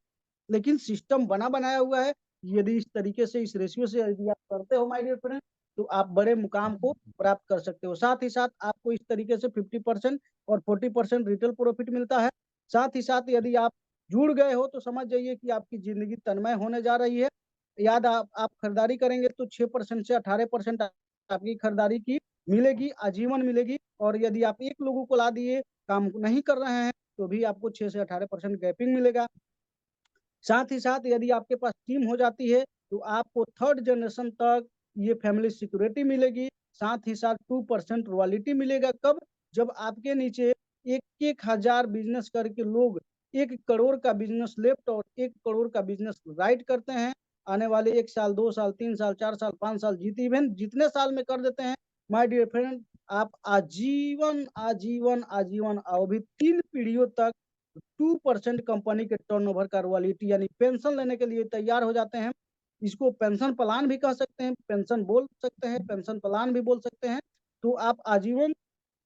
लेकिन सिस्टम बना बनाया हुआ है। यदि इस तरीके से, इस रेशियो से यदि आप करते हो माय डियर फ्रेंड, तो आप बड़े मुकाम को प्राप्त कर सकते हो। साथ ही साथ आपको इस तरीके से 50% और 40% रिटेल प्रॉफिट मिलता है। साथ ही साथ यदि आप जुड़ गए हो तो समझ जाइए कि आपकी जिंदगी तन्मय होने जा रही है। याद आप खरीदारी करेंगे तो 6% से 18% आपकी खरीदारी की मिलेगी, आजीवन मिलेगी। और यदि आप एक लोगों को ला दिए, काम नहीं कर रहे हैं, तो भी आपको 6 से 18% गैपिंग मिलेगा। साथ ही साथ यदि आपके पास टीम हो जाती है तो आपको थर्ड जनरेशन तक ये फैमिली सिक्योरिटी मिलेगी। साथ ही साथ 2% रॉयल्टी मिलेगा। कब? जब आपके नीचे एक एक हजार बिजनेस करके लोग 1 करोड़ का बिजनेस लेफ्ट और 1 करोड़ का बिजनेस राइट करते हैं। आने वाले 1 साल, 2 साल, 3 साल, 4 साल, 5 साल, जितने साल में कर देते हैं माय डियर फ्रेंड, आप आजीवन आजीवन आजीवन और भी 3 पीढ़ियों तक 2% कंपनी के टर्नओवर का रॉयल्टी यानी पेंशन लेने के लिए तैयार हो जाते हैं। इसको पेंशन प्लान भी कह सकते हैं, पेंशन बोल सकते हैं, पेंशन प्लान भी बोल सकते हैं। तो आप आजीवन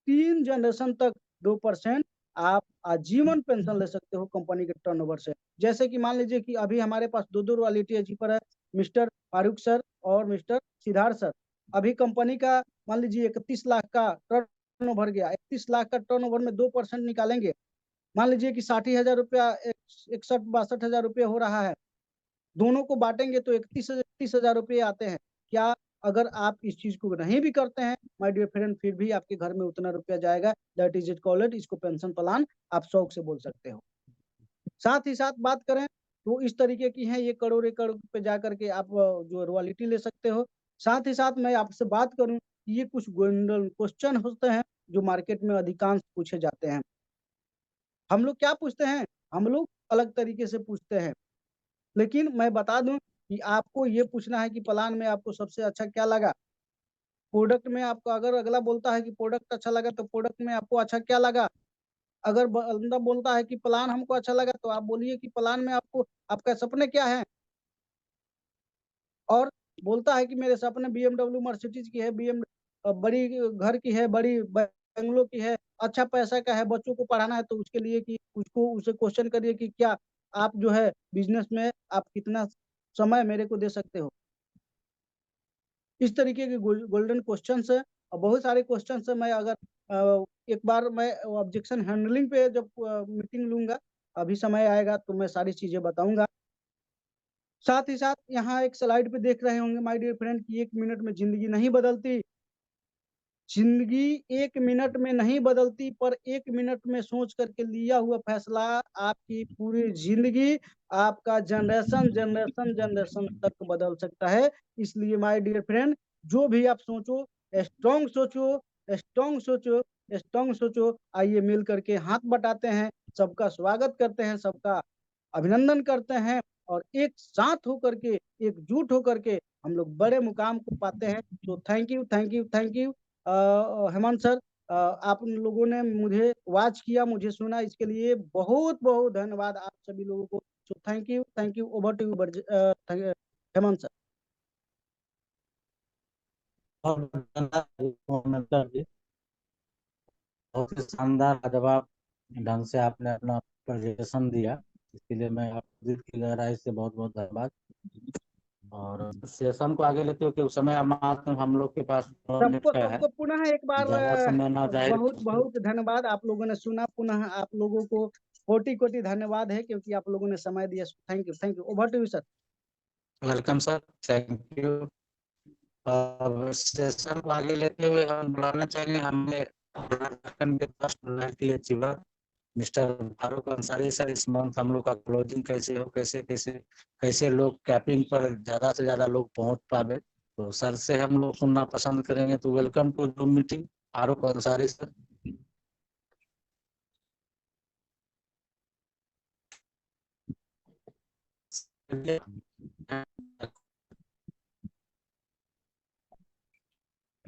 3 जनरेशन तक 2% आप आजीवन पेंशन ले सकते हो कंपनी के टर्नओवर से। जैसे कि मान लीजिए कि अभी हमारे पास दो रॉयल्टी एजी पर है, मिस्टर फारूक सर और मिस्टर सिद्धार्थ सर। अभी कंपनी का मान लीजिए 31 लाख का टर्नओवर गया, 31 लाख का टर्नओवर में 2% निकालेंगे। मान लीजिए कि 60,000 रुपया, 61-62 हजार रुपये हो रहा है। दोनों को बांटेंगे तो 31,000 रुपये आते हैं। क्या? अगर आप इस चीज को नहीं भी करते हैं माय डियर फ्रेंड, फिर भी आपके घर में उतना रुपया जाएगा। दैट इज इट कॉल्ड, इसको पेंशन प्लान आप शौक से बोल सकते हो। साथ ही साथ बात करें तो इस तरीके की है, ये करोड़ एकड़ पे जा करके आप जो रॉयल्टी ले सकते हो। साथ ही साथ मैं आपसे बात करूं कि ये कुछ गोल्डन क्वेश्चन होते हैं जो मार्केट में अधिकांश पूछे जाते हैं। हम लोग क्या पूछते हैं? हम लोग अलग तरीके से पूछते हैं। लेकिन मैं बता दूं कि आपको ये पूछना है कि प्लान में आपको सबसे अच्छा क्या लगा। प्रोडक्ट में आपको, अगर अगला बोलता है कि प्रोडक्ट अच्छा लगा, तो प्रोडक्ट में आपको अच्छा क्या लगा। अगर बंदा बोलता है कि प्लान हमको अच्छा लगा, तो आप बोलिए कि प्लान में आपको, आपका सपने क्या है। और बोलता है कि मेरे सपने BMW मर्सिडीज की है, बड़ी घर की है, बड़ी बंगलो की है, अच्छा पैसा का है, बच्चों को पढ़ाना है, तो उसके लिए कि उसको उसे क्वेश्चन करिए कि क्या आप जो है बिजनेस में आप कितना समय मेरे को दे सकते हो। इस तरीके के गोल्डन क्वेश्चंस है और बहुत सारे क्वेश्चंस है। मैं अगर एक बार मैं ऑब्जेक्शन हैंडलिंग पे जब मीटिंग लूंगा, अभी समय आएगा तो मैं सारी चीजें बताऊंगा। साथ ही साथ यहाँ एक स्लाइड पे देख रहे होंगे माय डियर फ्रेंड कि 1 मिनट में जिंदगी नहीं बदलती। जिंदगी 1 मिनट में नहीं बदलती, पर 1 मिनट में सोच करके लिया हुआ फैसला आपकी पूरी जिंदगी, आपका जनरेशन जनरेशन जनरेशन तक बदल सकता है। इसलिए माय डियर फ्रेंड, जो भी आप सोचो, स्ट्रॉन्ग सोचो, स्ट्रॉन्ग सोचो, स्ट्रॉन्ग सोचो। आइए मिल करके हाथ बटाते हैं, सबका स्वागत करते हैं, सबका अभिनंदन करते हैं और एक साथ होकर के, एकजुट होकर के हम लोग बड़े मुकाम को पाते हैं। तो thank you, thank you, thank you Hemant sir. आप लोगों ने मुझे वॉच किया, मुझे सुना, इसके लिए बहुत बहुत धन्यवाद आप सभी लोगों को। तो thank you, thank you. Over to you Hemant sir. बहुत धन्यवाद जी। बहुत ही शानदार लाजवाब ढंग से आपने अपना प्रेजेंटेशन दिया, इसके लिए मैं आपको दिल की गहराई से बहुत बहुत धन्यवाद। और सेशन को आगे लेते हुए उस समय हम लोग के पास 2 मिनट सबको का है, सबको पुनः एक बार ज्यादा समय ना जाहिर। बहुत बहुत धन्यवाद। आप लोगों ने सुना, पुनः आप लोगों को कोटि कोटि धन्यवाद है क्योंकि आप लोगों ने समय दिया। Thank you, thank you. Over to you sir. Welcome sir, thank you. Session को आगे लेते हुए हम बुलाना चाहेंगे हमें के first royalty achiever mister Farooq Ansari sir. इस मंथ हम लोग का क्लोजिंग कैसे हो, कैसे कैसे कैसे लोग कैपिंग पर ज्यादा से ज्यादा लोग पहुंच पावे, तो सर से हम लोग सुनना पसंद करेंगे। तो welcome to Zoom meeting Farooq Ansari sir.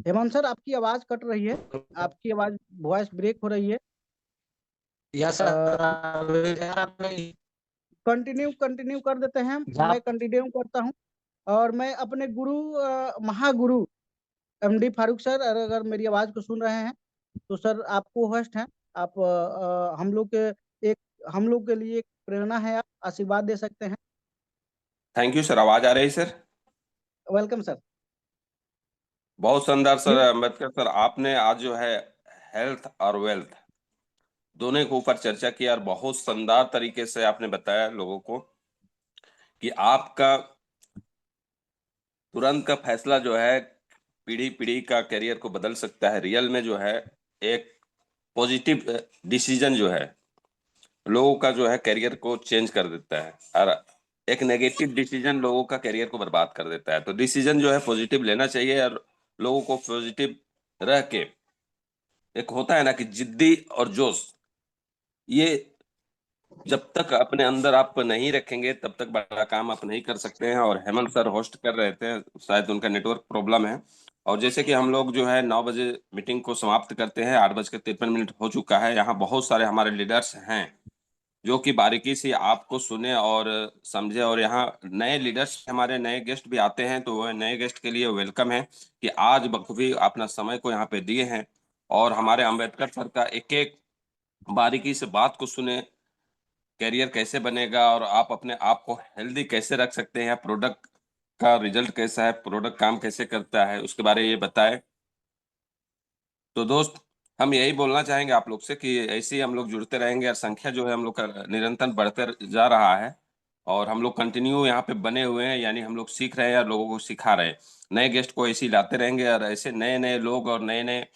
Hemant sir, आपकी आवाज कट रही है, आपकी आवाज, वॉइस ब्रेक हो रही है। Yes sir. कंटिन्यू कंटिन्यू कर देते हैं, मैं कंटिन्यू करता हूँ। और मैं अपने गुरु, महागुरु एमडी फारूक सर, और अगर मेरी आवाज को सुन रहे हैं तो सर आप को होस्ट हैं। आप हम लोग के लिए एक प्रेरणा है, आप आशीर्वाद दे सकते हैं। Thank you sir. आवाज आ रही है सर? Welcome sir. बहुत शानदार सर। जी अम्बेडकर सर, आपने आज जो है हेल्थ और वेल्थ दोनों के ऊपर चर्चा की और बहुत शानदार तरीके से आपने बताया लोगों को कि आपका तुरंत का फैसला जो है पीढ़ी पीढ़ी का करियर को बदल सकता है। रियल में जो है एक पॉजिटिव डिसीजन जो है लोगों का जो है करियर को चेंज कर देता है, और एक नेगेटिव डिसीजन लोगों का करियर को बर्बाद कर देता है। तो डिसीजन जो है पॉजिटिव लेना चाहिए, और लोगों को पॉजिटिव रह के, एक होता है ना कि जिद्दी और जोश, ये जब तक अपने अंदर आप नहीं रखेंगे तब तक बड़ा काम आप नहीं कर सकते हैं। और हेमंत सर होस्ट कर रहे थे, शायद उनका नेटवर्क प्रॉब्लम है। और जैसे कि हम लोग जो है 9 बजे मीटिंग को समाप्त करते हैं, 8:53 हो चुका है। यहाँ बहुत सारे हमारे लीडर्स हैं जो कि बारीकी से आपको सुने और समझे। और यहाँ नए लीडर्स, हमारे नए गेस्ट भी आते हैं, तो वह नए गेस्ट के लिए वेलकम है कि आज बखूबी अपना समय को यहाँ पे दिए हैं और हमारे अम्बेडकर सर का एक एक बारीकी से बात को सुने। करियर कैसे बनेगा और आप अपने आप को हेल्दी कैसे रख सकते हैं, प्रोडक्ट का रिजल्ट कैसा है, प्रोडक्ट काम कैसे करता है, उसके बारे में ये बताए। तो दोस्त, हम यही बोलना चाहेंगे आप लोग से कि ऐसे ही हम लोग जुड़ते रहेंगे, और संख्या जो है हम लोग का निरंतर बढ़ते जा रहा है। और हम लोग कंटिन्यू यहाँ पे बने हुए हैं, यानी हम लोग सीख रहे हैं और लोगों को सिखा रहे हैं। नए गेस्ट को ऐसे ही लाते रहेंगे, और ऐसे नए नए लोग और नए नए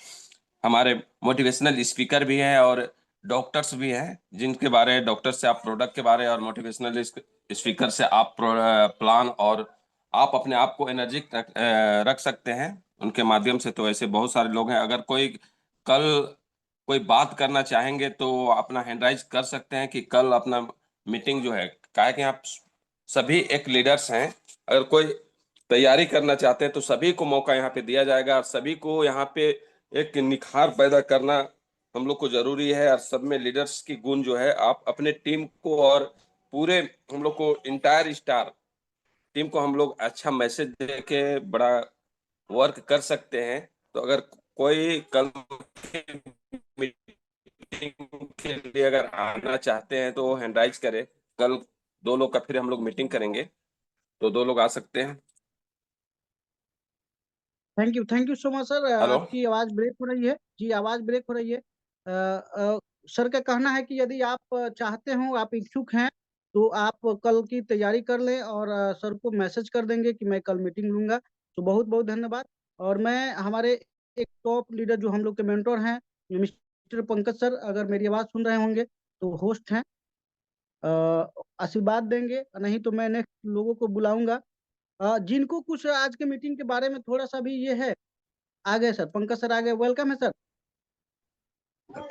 हमारे मोटिवेशनल स्पीकर भी हैं और डॉक्टर्स भी हैं, जिनके बारे डॉक्टर से आप प्रोडक्ट के बारे और मोटिवेशनल स्पीकर से आप प्लान और आप अपने आप को एनर्जिक रख सकते हैं उनके माध्यम से। तो ऐसे बहुत सारे लोग हैं। अगर कोई कल कोई बात करना चाहेंगे तो अपना हैंड राइज कर सकते हैं कि कल अपना मीटिंग जो है, काहे कि आप सभी एक लीडर्स हैं। अगर कोई तैयारी करना चाहते हैं तो सभी को मौका यहाँ पे दिया जाएगा, और सभी को यहाँ पे एक निखार पैदा करना हम लोग को जरूरी है। और सब में लीडर्स की गुण जो है, आप अपने टीम को और पूरे हम लोग को इंटायर स्टार टीम को हम लोग अच्छा मैसेज दे के बड़ा वर्क कर सकते हैं। तो अगर कोई कल मीटिंग के लिए अगर आना चाहते हैं तो हैंड राइज करे। कल 2 लोग का फिर हम लोग मीटिंग करेंगे, तो 2 लोग आ सकते हैं। Thank you so much sir. Hello. आपकी आवाज ब्रेक हो रही है। जी आवाज ब्रेक हो रही है। सर का कहना है कि यदि आप चाहते हो, आप इच्छुक हैं, तो आप कल की तैयारी कर लें और सर को मैसेज कर देंगे कि मैं कल मीटिंग लूंगा। तो बहुत बहुत धन्यवाद। और मैं हमारे एक टॉप लीडर जो हम लोग के मेंटोर हैं, मिस्टर पंकज सर, अगर मेरी आवाज सुन रहे होंगे तो होस्ट हैं, अ, आशीर्वाद देंगे। नहीं तो मैं नेक्स्ट लोगों को बुलाऊंगा जिनको कुछ आज के मीटिंग के बारे में थोड़ा सा भी ये है। आ गए सर, पंकज सर आ गए, वेलकम है sir.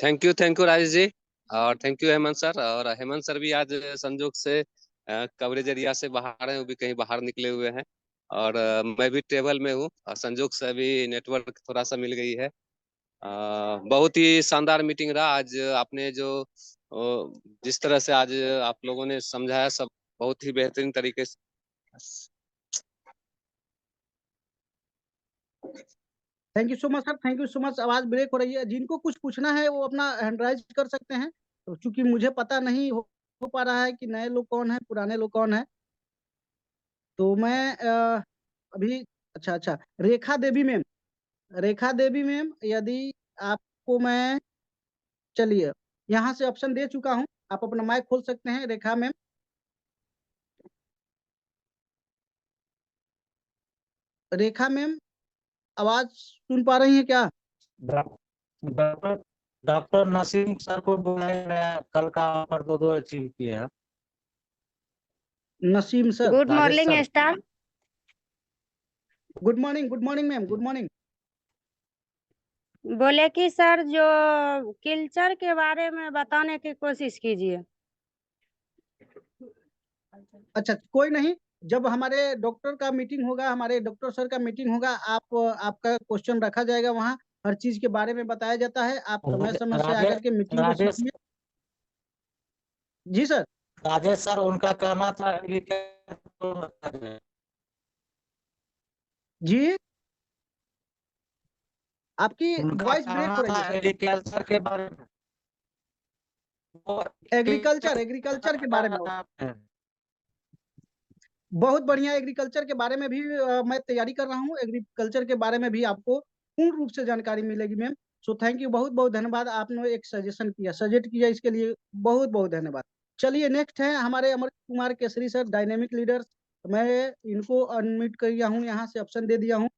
Thank you Rajesh ji, और थैंक यू हेमंत सर। और हेमंत सर भी आज संजोग से कवरेज एरिया से बाहर हैं, वो भी कहीं बाहर निकले हुए हैं। और मैं भी ट्रेवल में हूँ, और संजोग से अभी नेटवर्क थोड़ा सा मिल गई है। बहुत ही शानदार मीटिंग रहा आज। आपने जो जिस तरह से आज आप लोगों ने समझाया, सब बहुत ही बेहतरीन तरीके से। Thank you so much sir, thank you so much. आवाज ब्रेक हो रही है, जिनको कुछ पूछना है वो अपना हैंड राइज कर सकते हैं। तो चूंकि मुझे पता नहीं हो पा रहा है कि नए लोग कौन है, पुराने लोग कौन है, तो मैं अभी, अच्छा अच्छा, रेखा देवी मैम, रेखा देवी मैम, यदि आपको मैं, चलिए, यहाँ से ऑप्शन दे चुका हूँ, आप अपना माइक खोल सकते हैं रेखा मैम। रेखा मैम, आवाज सुन पा रही हैं क्या? डॉक्टर डॉक्टर नसीम सर को बुलाए, मैं कल का ऑफर 2-2 अचीव किए हैं। Naseem sir, good Rajesh morning sir. Staff. Good morning ma'am, good morning. बोले कि सर जो किलचर के बारे में बताने की कोशिश कीजिए। अच्छा कोई नहीं, जब हमारे डॉक्टर का मीटिंग होगा, हमारे डॉक्टर सर का मीटिंग होगा, आप आपका क्वेश्चन रखा जाएगा वहाँ, हर चीज के बारे में बताया जाता है। आप समय समय से आकर के मीटिंग को राजेश सुनिए। जी सर। राजेश सर, उनका कहना था जी आपकी उनका वॉइस ब्रेक कहना हो रही था है सर। एग्रीकल्चर के बारे में। वो एग्रीकल्चर के बारे में बहुत बढ़िया। एग्रीकल्चर के बारे में भी मैं तैयारी कर रहा हूँ। एग्रीकल्चर के बारे में भी आपको पूर्ण रूप से जानकारी मिलेगी मैम। सो थैंक यू, बहुत बहुत धन्यवाद। आपने एक सजेशन किया, सजेस्ट किया, इसके लिए बहुत बहुत धन्यवाद। चलिए नेक्स्ट है हमारे Amar Kumar Kesari sir, dynamic leader. मैं इनको अनम्यूट किया हूँ, यहाँ से ऑप्शन दे दिया हूँ।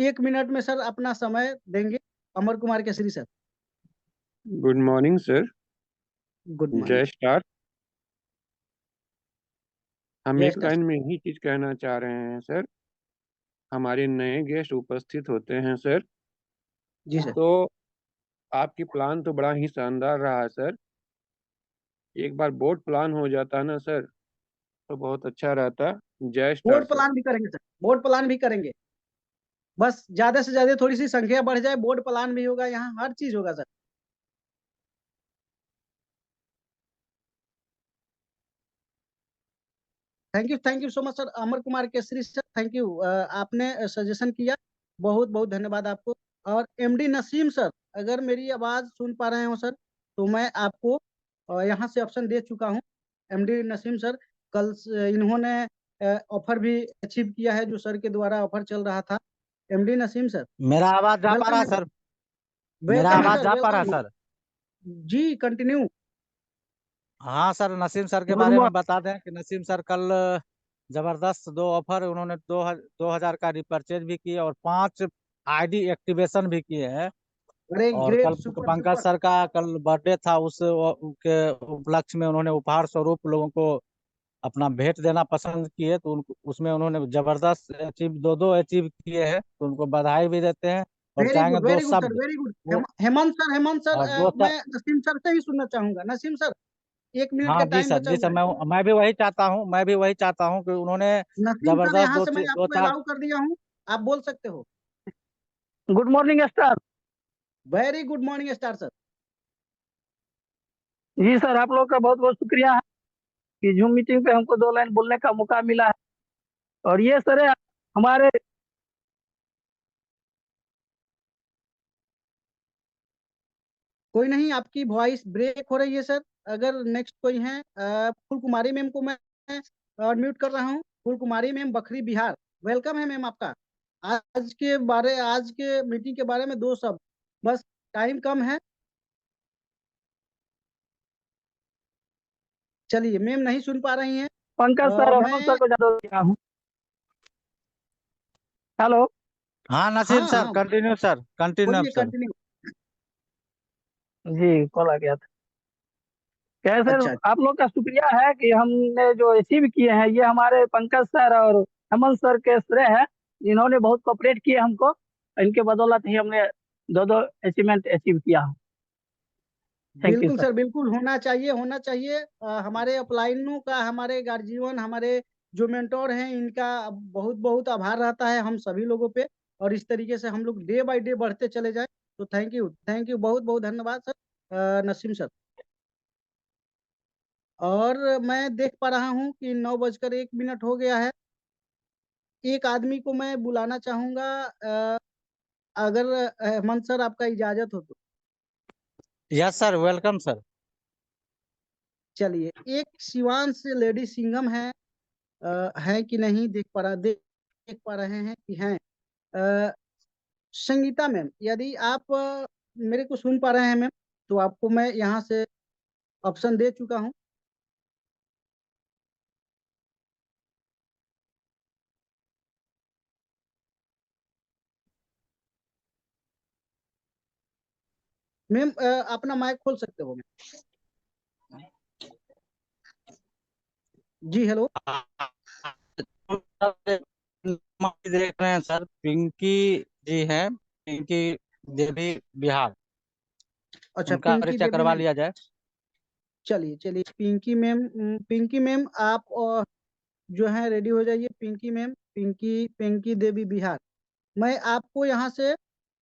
1 मिनट में सर अपना समय देंगे Amar Kumar Kesari sir. Good morning sir. Good morning. जय स्टार। हम जय एक स्टार लाइन में ही चीज कहना चाह रहे हैं सर। हमारे नए गेस्ट उपस्थित होते हैं सर, जी सर। तो आपकी प्लान तो बड़ा ही शानदार रहा है सर। एक बार बोर्ड प्लान हो जाता ना सर तो बहुत अच्छा रहता। जय स्टार बोर्ड सर। प्लान भी करेंगे सर, बोर्ड प्लान भी करेंगे। बस ज्यादा से ज्यादा थोड़ी सी संख्या बढ़ जाए, बोर्ड प्लान भी होगा, यहाँ हर चीज होगा sir. Thank you so much sir Amar Kumar Kesari sir, thank you. आपने सजेशन किया, बहुत बहुत धन्यवाद आपको। और एमडी नसीम सर, अगर मेरी आवाज सुन पा रहे हो सर, तो मैं आपको यहाँ से ऑप्शन दे चुका हूँ। एमडी नसीम सर, इन्होंने ऑफर भी अचीव किया है, जो सर के द्वारा ऑफर चल रहा था। एमडी नसीम सर, मेरा आवाज जा पा रहा वेलकम है है सर? सर। मेरा वेलकम है आवाज सर, जा पा रहा है वेलकम। सर? जी कंटिन्यू। हाँ सर, नसीम सर के गुड बारे में मॉर्निंग। बता दें कि नसीम सर कल जबरदस्त 2 ऑफर उन्होंने 2000 का रिपर्चेज भी किए और 5 आईडी एक्टिवेशन भी किए हैं। अरे और कल great, super Pankaj super. Sir का कल बर्थडे था, के उपलक्ष्य में उन्होंने उपहार स्वरूप लोगों को अपना भेंट देना पसंद किए, तो उसमें उन्होंने जबरदस्त अचीव 2 अचीव किए हैं, तो उनको बधाई भी देते हैं और चाहेंगे दो वेरी गुड सर, शब्द वेरी गुड। वो। हेमंत सर, और दो मैं नसीम सर से ही सुनना चाहूंगा। नसीम सर, 1 मिनट का हाँ जी टाइम सर, बचा जी सर, हुआ है। मैं भी वही चाहता हूँ, मैं भी वही चाहता हूँ कि उन्होंने नसीम सर, जबरदस्त यहाँ से मैं दो आपको चार। अलाउ कर दिया हूँ, आप बोल सकते हो। Good morning star. Very good morning star sir. जी सर, आप लोग का बहुत बहुत शुक्रिया है कि जूम मीटिंग पे हमको 2 लाइन बोलने का मौका मिला है। और ये सर है हमारे कोई नहीं, आपकी वॉइस ब्रेक हो रही है सर। अगर नेक्स्ट कोई है, फुल कुमारी मैम को मैं म्यूट कर रहा हूँ। फुल कुमारी मैम, बखरी बिहार, वेलकम है मैम आपका। आज के मीटिंग के बारे में 2 शब्द बस, टाइम कम है। चलिए, मैम नहीं सुन पा रही हैं। पंकज सर और हेमंत मैं सर को ज्यादा दिया हूँ। हेलो। हाँ नसीम हाँ सर, हाँ, कंटिन्यू सर, कंटिन्यू बोलिए सर। कंटिन्यू। जी कॉल आ गया था। क्या है सर, अच्छा। आप लोग का शुक्रिया है कि हमने जो अचीव किए हैं ये हमारे पंकज सर और हेमंत सर के श्रेय है। इन्होंने बहुत कोऑपरेट किए हमको, इनके बदौलत ही हमने 2 अचीवमेंट अचीव किया। थैंक यू बिल्कुल सर। सर, बिल्कुल होना चाहिए, होना चाहिए। हमारे अपलाइनों का, हमारे गार्जियन, हमारे जो मेंटोर हैं, इनका बहुत बहुत आभार रहता है हम सभी लोगों पे। और इस तरीके से हम लोग डे बाय डे बढ़ते चले जाएं। तो थैंक यू, बहुत बहुत धन्यवाद सर, नसीम सर। और मैं देख पा रहा हूँ कि 9 बजकर 1 मिनट हो गया है। एक आदमी को मैं बुलाना चाहूंगा, अगर हेमंत सर आपका इजाजत हो तो। Yes sir, welcome sir. चलिए, एक सिवान से लेडी सिंघम है कि नहीं, देख पा रहे हैं कि हैं। अ, संगीता मैम, यदि आप मेरे को सुन पा रहे हैं मैम, तो आपको मैं यहाँ से ऑप्शन दे चुका हूँ। मैम, अपना माइक खोल सकते हो मैम। जी हेलो। देख रहे हैं सर, पिंकी जी हैं, पिंकी देवी बिहार, अच्छा, उनका पिंकी परिचय देवी करवा मैम। लिया जाए। चलिए चलिए, पिंकी मैम आप जो है रेडी हो जाइए। पिंकी मैम, पिंकी देवी बिहार, मैं आपको यहाँ से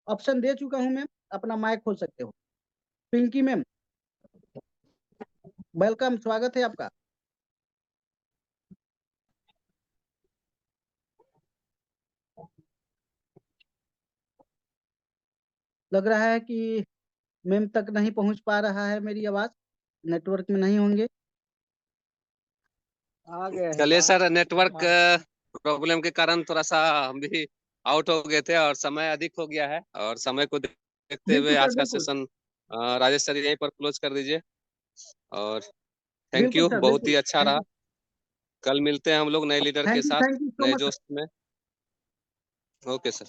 ऑप्शन दे चुका हूँ मैम, अपना माइक खोल सकते हो। पिंकी मैम, वेलकम, स्वागत है आपका। लग रहा है कि मेम तक नहीं पहुंच पा रहा है, मेरी आवाज नेटवर्क में नहीं होंगे। आ गए हैं चलिए बाहर। सर, नेटवर्क प्रॉब्लम के कारण थोड़ा सा हम भी आउट हो गए थे और समय अधिक हो गया है, और समय को देखते हुए बिल्कुल सर, आज का बिल्कुल सेशन राजेश सर यहीं पर क्लोज कर दीजिए। और थैंक बिल्कुल यू, सर, बहुत बिल्कुल। ही अच्छा थैंक रहा। यू, कल मिलते हैं हम लोग नए लीडर के साथ, थैंक यू सो नए मच। जोश में। Okay sir.